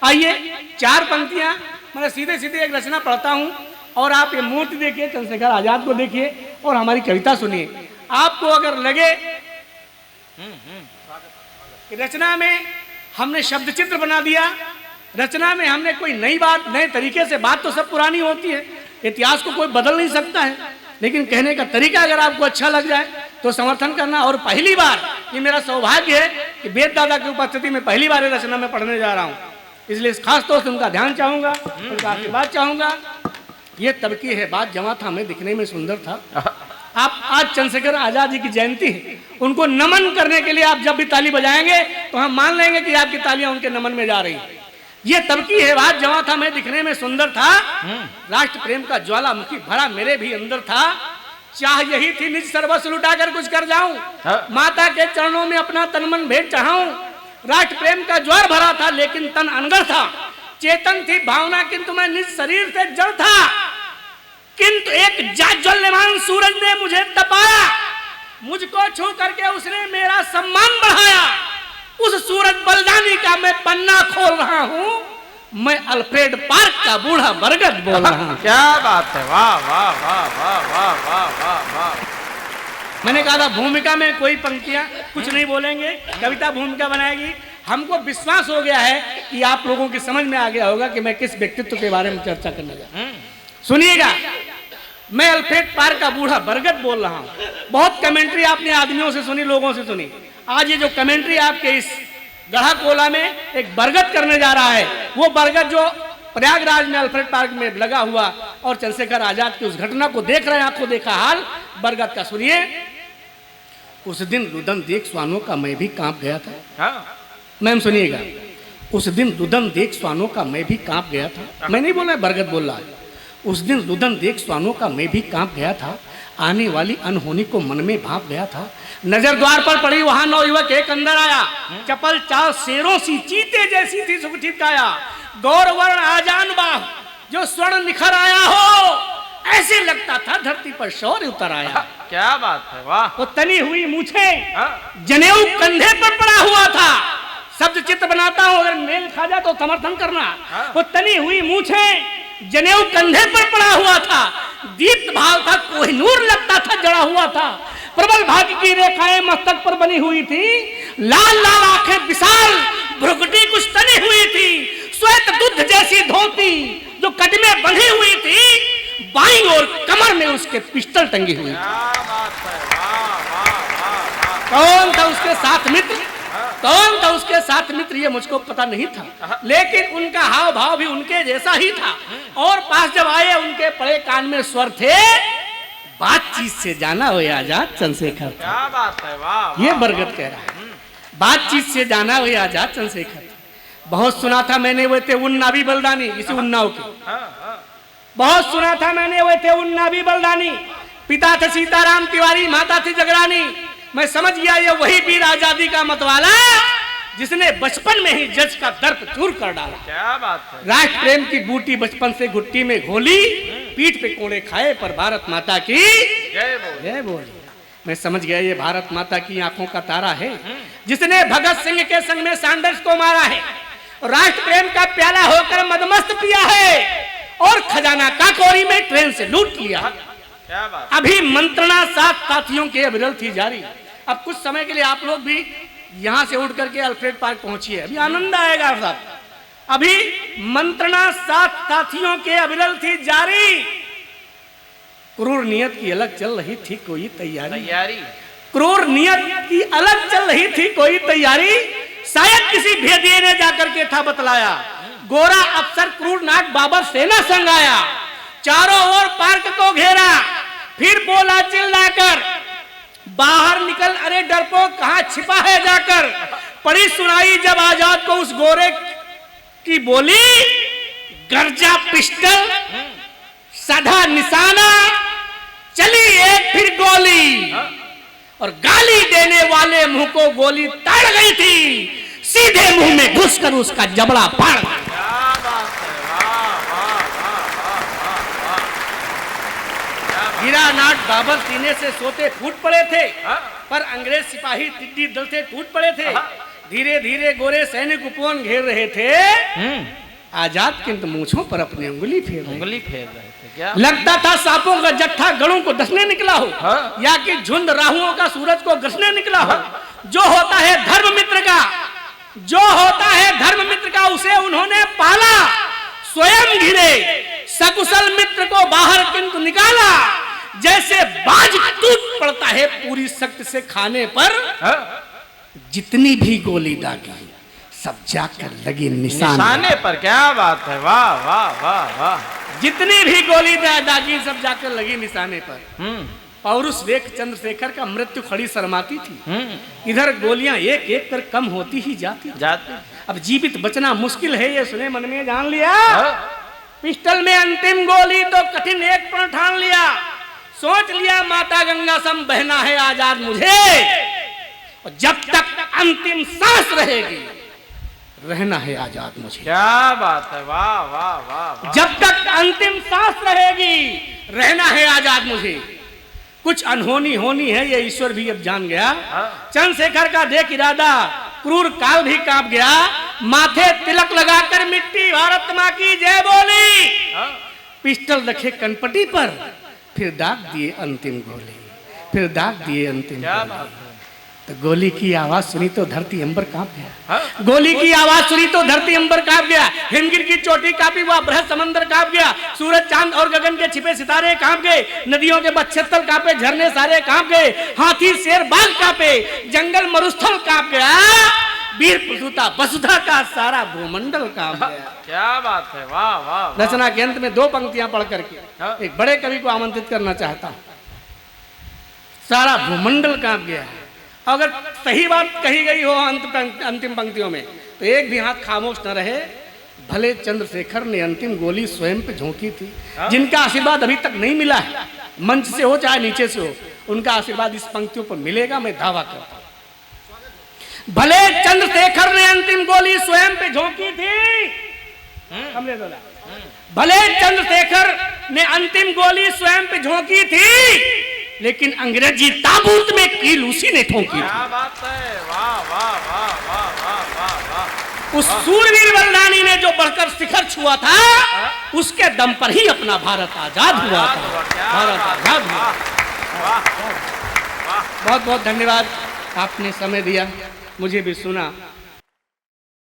आइए 4 पंक्तियां, मैं सीधे सीधे एक रचना पढ़ता हूँ और आप ये मूर्ति देखिए, चंद्रशेखर आजाद को देखिए और हमारी कविता सुनिए। आपको अगर लगे रचना में हमने शब्द चित्र बना दिया, रचना में हमने कोई नई बात, नए तरीके से, बात तो सब पुरानी होती है, इतिहास को कोई बदल नहीं सकता है, लेकिन कहने का तरीका अगर आपको अच्छा लग जाए तो समर्थन करना। और पहली बार ये मेरा सौभाग्य है कि वेद दादा की उपस्थिति में पहली बार ये रचना में पढ़ने जा रहा हूँ, इसलिए खास तौर से उनका ध्यान चाहूंगा, उनका आशीर्वाद चाहूंगा। ये तब की है बात जमा था मैं दिखने में सुंदर था। आप आज चंद्रशेखर आजाद जी की जयंती है, उनको नमन करने के लिए आप जब भी ताली बजाएंगे तो हम मान लेंगे कि आपकी तालियां उनके नमन में जा रही हैं। ये तब की है बात जमा था मैं दिखने में सुंदर था, राष्ट्र प्रेम का ज्वालामुखी भरा मेरे भी अंदर था। चाह यही थी निज सर्वस्व लुटाकर कुछ कर जाऊं, माता के चरणों में अपना तन मन भेंट चढ़ाऊं। राष्ट्र प्रेम का ज्वार भरा था लेकिन तन अनगर था, चेतन थी भावना किंतु मैं निज शरीर से जड़ था। किंतु एक ज्वल्यमान सूरज ने मुझे तपाया, मुझको छू करके उसने मेरा सम्मान बढ़ाया। उस सूरज बलिदानी का मैं पन्ना खोल रहा हूँ, मैं अल्फ्रेड पार्क का बूढ़ा बरगद बोल रहा हूँ। क्या बात है, वाह वाह वाह वाह वाह वाह वाह वाह। मैंने कहा था भूमिका में कोई पंक्तियां कुछ नहीं बोलेंगे, कविता भूमिका बनाएगी। हमको विश्वास हो गया है कि आप लोगों की समझ में आ गया होगा कि मैं किस व्यक्तित्व के बारे में चर्चा करने जा रहा हूं। सुनिएगा, मैं अल्फ्रेड पार्क का बूढ़ा बरगद बोल रहा हूं। बहुत कमेंट्री आपने आदमियों से सुनी, लोगों से सुनी। आज ये जो कमेंट्री आपके इस गढ़ा कोला में एक बरगद करने जा रहा है, वो बरगद जो प्रयागराज में अल्फ्रेड पार्क में लगा हुआ और चंद्रशेखर आजाद की उस घटना को देख रहे हैं, आंखों देखा हाल बरगद का। सुनिए, उस दिन रुदन देख स्वानों का मैं भी कांप गया था। मैम सुनिएगा, उस दिन रुदन देख स्वानों का मैं भी कांप गया था। मैं नहीं बोल रहा, बरगद बोल रहा है। उस दिन रुदन देख स्वानों का मैं भी कांप गया था, आने वाली अनहोनी को मन में भाप गया था। नजर द्वार पर पड़ी वहां नौयुवक एक अंदर आया, चपल चाल शेरों सी चीते जैसी थी सुगठित काया। गौरवर्ण आजान बाह जो स्वर्ण निखर आया हो, ऐसे लगता था धरती पर शौर्य उतर आया। क्या बात है, वाह। वो तनी हुई मूछे जनेऊ कंधे पर पड़ा हुआ था। शब्द चित्र बनाता हूं, अगर मेल खा जाए तो समर्थन करना। वो तनी हुई मूछे जनेऊ कंधे पर पड़ा हुआ था, दीप्त भाव था, कोहिनूर लगता था जड़ा हुआ था। प्रबल भाग्य की रेखाएं मस्तक पर बनी हुई थी, लाल लाल आंखें विशाल, भ्रुकुटी कुछ तनी हुई थी। श्वेत दूध जैसी धोती जो कदमे बंधी हुई थी, बाईं ओर कमर में उसके पिस्टल टंगी हुई थी। कौन था उसके साथ मित्र, कौन था उसके साथ मित्र, ये मुझको पता नहीं था, लेकिन उनका हाव भाव भी उनके जैसा ही था। और पास जब आए, उनके पड़े कान में स्वर थे, बातचीत से जाना हो आजाद चंद्रशेखर। क्या बात है, वाह। ये बरगद कह रहा है, बातचीत से जाना हो आजाद चंद्रशेखर। बहुत सुना था मैंने वो थे उन्नावी बलिदानी, इसी उन्नाव के। बहुत सुना था मैंने वो थे उन्नावी बलिदानी। पिता थे सीताराम तिवारी, माता थी जगरानी। मैं समझ गया ये वही वीर आजादी का मतवाला, जिसने बचपन में ही जज का दर्प चूर कर डाला। क्या बात है। राष्ट्र प्रेम की बूटी बचपन से घुट्टी में घोली, पीठ पे कोड़े खाए पर भारत माता की जय बोली। मैं समझ गया ये भारत माता की आंखों का तारा है, जिसने भगत सिंह के संग में सैंडर्स को मारा है, राष्ट्र प्रेम का प्याला होकर मदमस्त पिया है और खजाना काकोरी में ट्रेन से लूट लिया। क्या बात। अभी मंत्रणा 7 साथियों की अविरल थी जारी। अब कुछ समय के लिए आप लोग भी यहां से उठ करके अल्फ्रेड पार्क पहुंचिए, अभी आनंद आएगा साहब। अभी मंत्रणा 7 साथियों के अविरल थी जारी। क्रूर नियत की अलग चल रही थी कोई तैयारी, क्रूर नियत की अलग चल रही थी कोई तैयारी। शायद किसी भेदिए ने जाकर के था बतलाया, गोरा अफसर क्रूर नाग बाबर सेना संग आया। चारों ओर पार्क को घेरा, फिर बोला चिल्लाकर, बाहर निकल अरे डरपोक कहां छिपा है जाकर। पड़ी सुनाई जब आजाद को उस गोरे की बोली, गर्जा पिस्टल सधा निशाना, चली एक फिर गोली और गाली देने वाले मुंह को गोली तड़ गई थी, सीधे मुंह में घुसकर उसका जबड़ा फाड़ गया। हीरा नाट बाबर सीने से सोते फूट पड़े थे, पर अंग्रेज सिपाही टिड्डी दल से टूट पड़े थे। धीरे धीरे गोरे सैनिक उपवन घेर रहे थे। आजाद किंतु मूंछों पर अपनी उंगली फेर रहे थे क्या? लगता था सांपों का जट्ठा गड़ों को डसने निकला हो, या कि झुंड राहुओं का सूरज को घसने निकला हो। जो होता है धर्म मित्र का, जो होता है धर्म मित्र का, उसे उन्होंने पाला। स्वयं घिरे सकुशल मित्र को बाहर किंतु निकाला। जैसे बाज टूट पड़ता है पूरी शक्ति से खाने पर, जितनी भी गोली दागी सब जाकर लगी निशाने पर। क्या बात है, वाह वाह वाह वाह। जितनी भी गोली दागी सब जाकर लगी निशाने पर। पौरुष देख चंद्रशेखर का मृत्यु खड़ी शर्माती थी। इधर गोलियां एक एक कर कम होती ही जाती। अब जीवित बचना मुश्किल है, ये सुने मन में जान लिया। पिस्टल में अंतिम गोली तो कठिन एक पण ठान लिया। सोच लिया माता गंगा सम बहना है आजाद मुझे, और जब तक अंतिम सांस रहेगी रहना है आजाद मुझे। क्या बात है, वाह वाह वाह। जब तक अंतिम सांस रहेगी रहना है आजाद मुझे। कुछ अनहोनी होनी है ये ईश्वर भी अब जान गया। चंद्रशेखर का देख इरादा क्रूर काल भी कांप गया। माथे तिलक लगाकर मिट्टी भारत मां की जय बोली। पिस्टल रखे कनपटी पर, फिर दाग दिए अंतिम गोली, फिर दाग दिए अंतिम गोली। तो गोली की आवाज सुनी तो धरती अंबर कांप गया। गोली की आवाज सुनी तो धरती अंबर कांप गया। हिमगिर की चोटी कांपी, वह बृहद समंदर कांप गया। सूरज चांद और गगन के छिपे सितारे कांप गए। नदियों के बच्छत्तल कांपे, झरने सारे कांप गए। हाथी शेर बाघ कांपे, जंगल मरुस्थल कांप गया। वीर प्रसूता वसुधा का सारा भूमंडल कांप गया। क्या बात है, वाह वाह। रचना के अंत में 2 पंक्तियां पढ़ करके एक बड़े कवि को आमंत्रित करना चाहता हूं। सारा भूमंडल कांप गया। अगर सही बात कही गई हो अंतिम पंक्तियों में तो एक भी हाथ खामोश न रहे। भले चंद्रशेखर ने अंतिम गोली स्वयं पे झोंकी थी। जिनका आशीर्वाद अभी तक नहीं मिला है, मंच से हो चाहे नीचे से हो, उनका आशीर्वाद इस पंक्तियों पर मिलेगा, मैं दावा करता हूं। भले चंद्रशेखर ने अंतिम गोली स्वयं पे झोंकी थी। भले चंद्रशेखर ने अंतिम गोली स्वयं पे झोंकी थी, लेकिन अंग्रेजी ताबूत में कील उसी ने ठोंकी। क्या बात है, वाह वाह वाह वाह वाह वाह वाह। उस सूरवीर बलिदानी ने जो बढ़कर शिखर छुआ था, उसके दम पर ही अपना भारत आजाद हुआ था। भारत आजाद हुआ। बहुत बहुत धन्यवाद, आपने समय दिया, मुझे भी सुना।